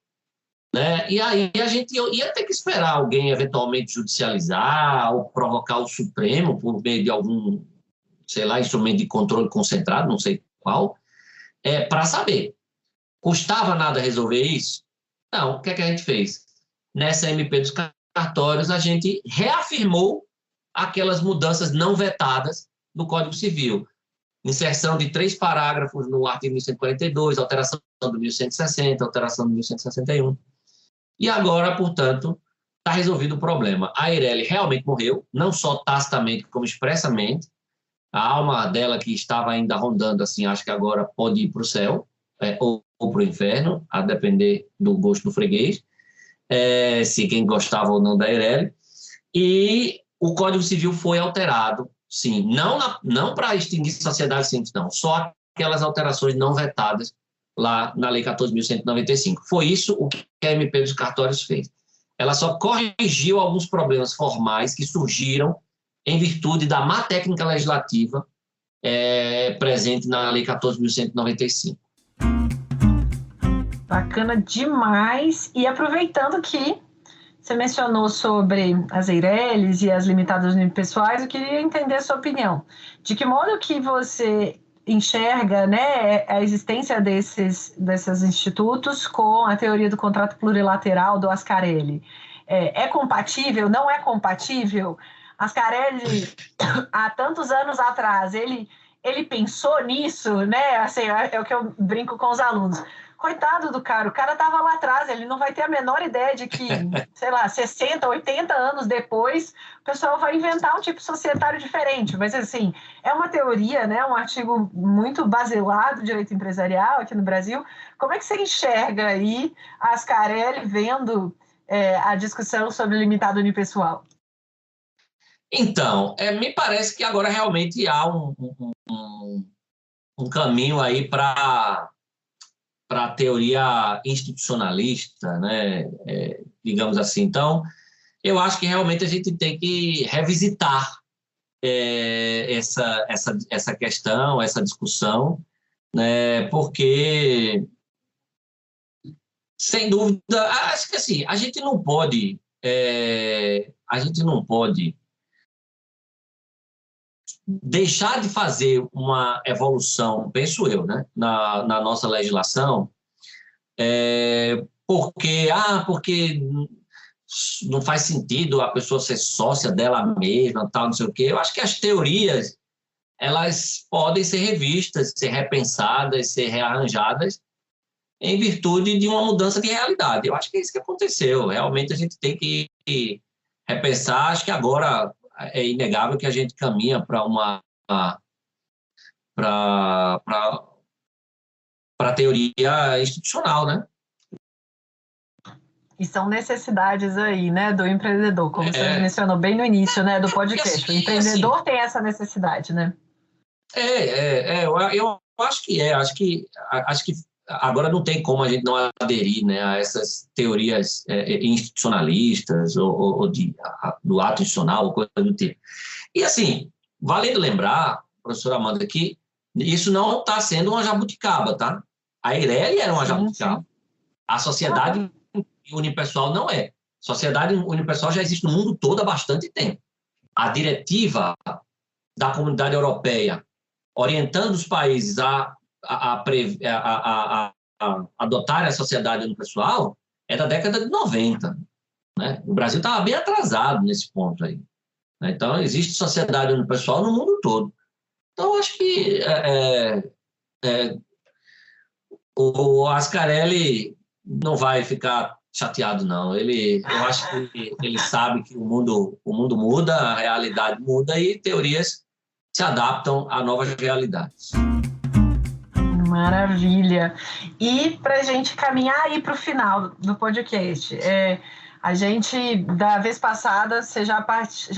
né? E aí a gente ia ter que esperar alguém eventualmente judicializar ou provocar o Supremo por meio de algum, sei lá, instrumento de controle concentrado, não sei qual, para saber. Custava nada resolver isso? Não. O que é que a gente fez? Nessa MP dos cartórios, a gente reafirmou aquelas mudanças não vetadas no Código Civil. Inserção de 3 parágrafos no artigo 1142, alteração do 1160, alteração do 1161. E agora, portanto, está resolvido o problema. A Eireli realmente morreu, não só tacitamente, como expressamente. A alma dela, que estava ainda rondando, assim, acho que agora pode ir para o céu, ou para o inferno, a depender do gosto do freguês, se quem gostava ou não da Eireli. E o Código Civil foi alterado, sim, não para extinguir sociedade simples, não, só aquelas alterações não vetadas lá na Lei 14.195. Foi isso o que a MP dos cartórios fez. Ela só corrigiu alguns problemas formais que surgiram em virtude da má técnica legislativa presente na Lei 14.195. Bacana demais. E aproveitando que você mencionou sobre as Eirelis e as limitadas unipessoais, eu queria entender a sua opinião. De que modo que você enxerga, né, a existência desses institutos com a teoria do contrato plurilateral do Ascarelli? É compatível? Não é compatível? Ascarelli, há tantos anos atrás, ele pensou nisso, né? Assim, é o que eu brinco com os alunos. coitado do cara, o cara estava lá atrás, ele não vai ter a menor ideia de que, sei lá, 60, 80 anos depois, o pessoal vai inventar um tipo societário diferente. Mas, assim, é uma teoria, né, um artigo muito basilado do direito empresarial aqui no Brasil. Como é que você enxerga aí a Ascarelli vendo a discussão sobre o limitado unipessoal? Então, me parece que agora realmente há um caminho aí para a teoria institucionalista, né? Digamos assim. Então, eu acho que realmente a gente tem que revisitar essa questão, essa discussão, né? Porque, sem dúvida, acho que assim, a gente não pode deixar de fazer uma evolução, penso eu, né, na nossa legislação, porque não faz sentido a pessoa ser sócia dela mesma, tal, não sei o quê. Eu acho que as teorias, elas podem ser revistas, ser repensadas, ser rearranjadas em virtude de uma mudança de realidade. Eu acho que é isso que aconteceu. Realmente a gente tem que repensar. Acho que agora é inegável que a gente caminha para a teoria institucional, né? E são necessidades aí, né, do empreendedor, como você mencionou bem no início, né, do podcast. O empreendedor tem essa necessidade, né? Eu acho que acho que agora não tem como a gente não aderir, né, a essas teorias institucionalistas ou do ato institucional, ou coisa do tipo. E, assim, vale lembrar, professora Amanda, que isso não está sendo uma jabuticaba, tá? A Eireli era uma jabuticaba. Sim. A sociedade unipessoal não é. Sociedade unipessoal já existe no mundo todo há bastante tempo. A diretiva da Comunidade Europeia orientando os países a adotarem a sociedade unipessoal é da década de 90. Né? O Brasil estava bem atrasado nesse ponto aí. Então, existe sociedade unipessoal no mundo todo. Então, acho que o Ascarelli não vai ficar chateado, não. Eu acho que ele sabe que o mundo muda, a realidade muda e teorias se adaptam a novas realidades. Maravilha. E para a gente caminhar aí para o final do podcast, a gente, da vez passada, você já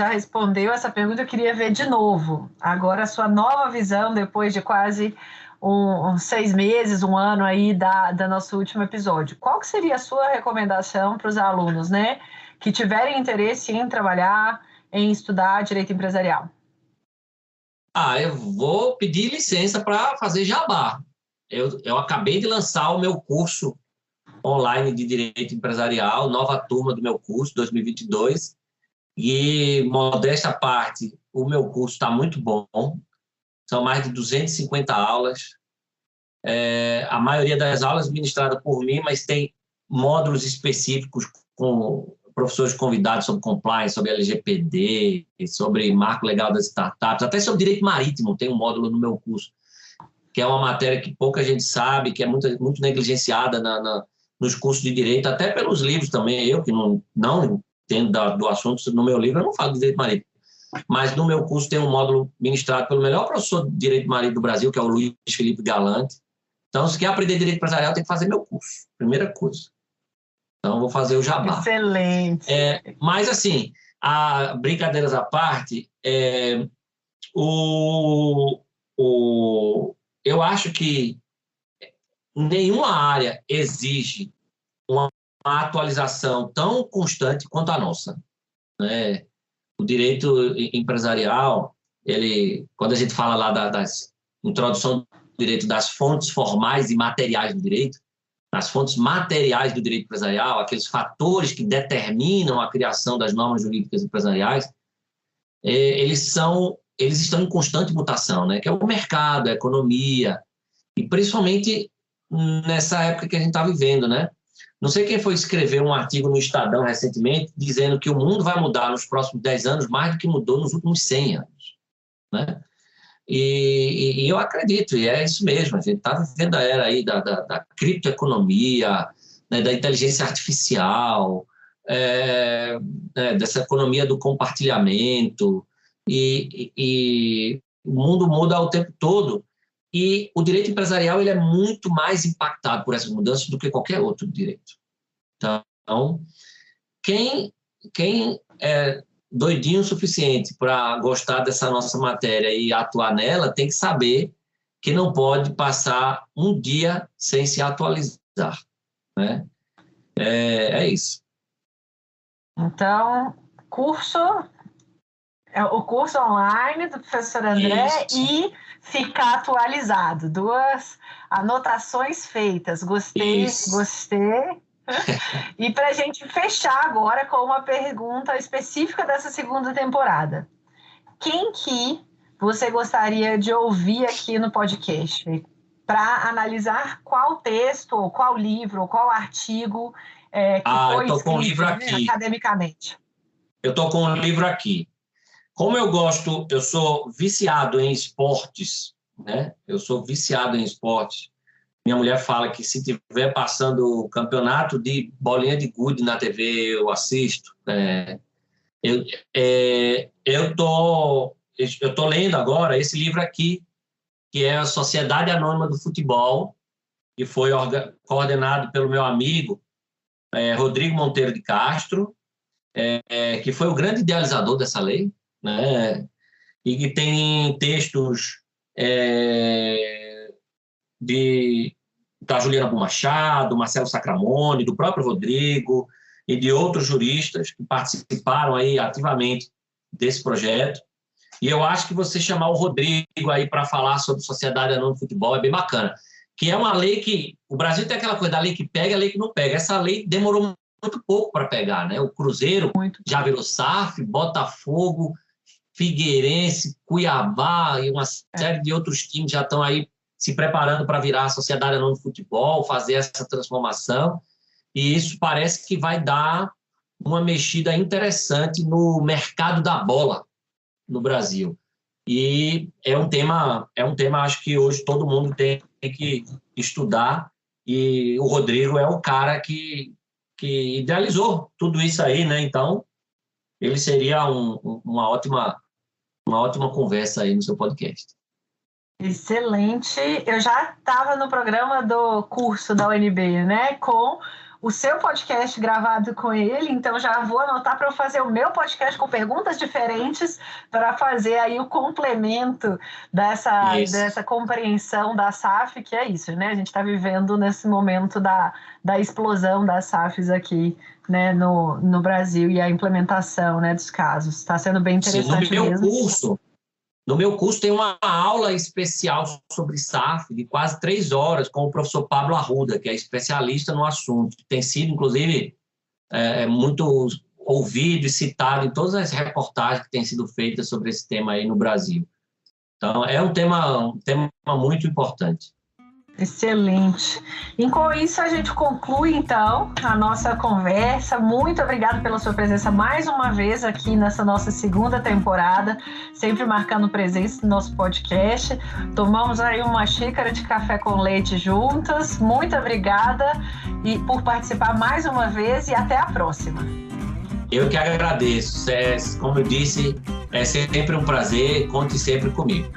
respondeu essa pergunta, eu queria ver de novo. Agora, a sua nova visão, depois de quase 6 meses, 1 ano aí da nosso último episódio. Qual que seria a sua recomendação para os alunos, né, que tiverem interesse em trabalhar, em estudar direito empresarial? Eu vou pedir licença para fazer jabá. Eu acabei de lançar o meu curso online de Direito Empresarial, nova turma do meu curso, 2022, e, modéstia à parte, o meu curso está muito bom, são mais de 250 aulas, a maioria das aulas ministrada por mim, mas tem módulos específicos com professores convidados sobre compliance, sobre LGPD, sobre marco legal das startups, até sobre direito marítimo, tem um módulo no meu curso, que é uma matéria que pouca gente sabe, que é muito negligenciada nos cursos de direito, até pelos livros também. Eu, que não entendo do assunto, no meu livro eu não falo de direito marítimo, mas no meu curso tem um módulo ministrado pelo melhor professor de direito marítimo do Brasil, que é o Luiz Felipe Galante. Então, se quer aprender direito empresarial, tem que fazer meu curso, primeira coisa. Então, vou fazer o jabá. Excelente. Mas, assim, brincadeiras à parte, eu acho que nenhuma área exige uma atualização tão constante quanto a nossa. Né? O direito empresarial, quando a gente fala lá da introdução do direito, das fontes formais e materiais do direito, as fontes materiais do direito empresarial, aqueles fatores que determinam a criação das normas jurídicas empresariais, eles estão em constante mutação, né? Que é o mercado, a economia, e principalmente nessa época que a gente está vivendo, né? Não sei quem foi escrever um artigo no Estadão recentemente dizendo que o mundo vai mudar nos próximos 10 anos mais do que mudou nos últimos 100 anos, né? E eu acredito, e é isso mesmo, a gente está vivendo a era aí da criptoeconomia, né, da inteligência artificial, dessa economia do compartilhamento, e o mundo muda o tempo todo, e o direito empresarial ele é muito mais impactado por essas mudanças do que qualquer outro direito. Então, quem é doidinho o suficiente para gostar dessa nossa matéria e atuar nela, tem que saber que não pode passar um dia sem se atualizar, né? É isso. Então, o curso online do professor André e ficar atualizado. 2 anotações feitas. Gostei. E para a gente fechar agora com uma pergunta específica dessa segunda temporada. Quem que você gostaria de ouvir aqui no podcast para analisar qual texto, ou qual livro, ou qual artigo que foi eu tô com um livro escrito, aqui. Academicamente? Eu estou com um livro aqui. Como eu sou viciado em esportes, né? Eu sou viciado em esportes. Minha mulher fala que se estiver passando o campeonato de bolinha de gude na TV, eu assisto. Eu tô lendo agora esse livro aqui, que é a Sociedade Anônima do Futebol, que foi coordenado pelo meu amigo Rodrigo Monteiro de Castro, que foi o grande idealizador dessa lei, né? E que tem textos da Juliana Machado, Marcelo Sacramone, do próprio Rodrigo e de outros juristas que participaram aí ativamente desse projeto. E eu acho que você chamar o Rodrigo aí para falar sobre Sociedade Anônima do Futebol é bem bacana, que é uma lei que o Brasil tem aquela coisa da lei que pega e a lei que não pega. Essa lei demorou muito pouco para pegar, né? O Cruzeiro já virou SAF, Botafogo, Figueirense, Cuiabá e uma série de outros times já estão aí se preparando para virar a Sociedade Anônima de Futebol, fazer essa transformação, e isso parece que vai dar uma mexida interessante no mercado da bola no Brasil. E é um tema, acho que hoje todo mundo tem que estudar, e o Rodrigo é o cara que idealizou tudo isso aí, né? Então, ele seria uma ótima conversa aí no seu podcast. Excelente. Eu já estava no programa do curso da UNB, né, com o seu podcast gravado com ele, então já vou anotar para eu fazer o meu podcast com perguntas diferentes para fazer aí o complemento dessa compreensão da SAF, que é isso, né? A gente está vivendo nesse momento da explosão das SAFs aqui, né, no Brasil, e a implementação, né, dos casos. Está sendo bem interessante. Sim, no meu curso tem uma aula especial sobre SAF de quase 3 horas com o professor Pablo Arruda, que é especialista no assunto. Tem sido, inclusive, muito ouvido e citado em todas as reportagens que têm sido feitas sobre esse tema aí no Brasil. Então, é um tema muito importante. Excelente. E com isso a gente conclui, então, a nossa conversa. Muito obrigada pela sua presença mais uma vez aqui nessa nossa segunda temporada, sempre marcando presença no nosso podcast. Tomamos aí uma xícara de café com leite juntas. Muito obrigada por participar mais uma vez e até a próxima. Eu que agradeço. Como eu disse, é sempre um prazer. Conte sempre comigo.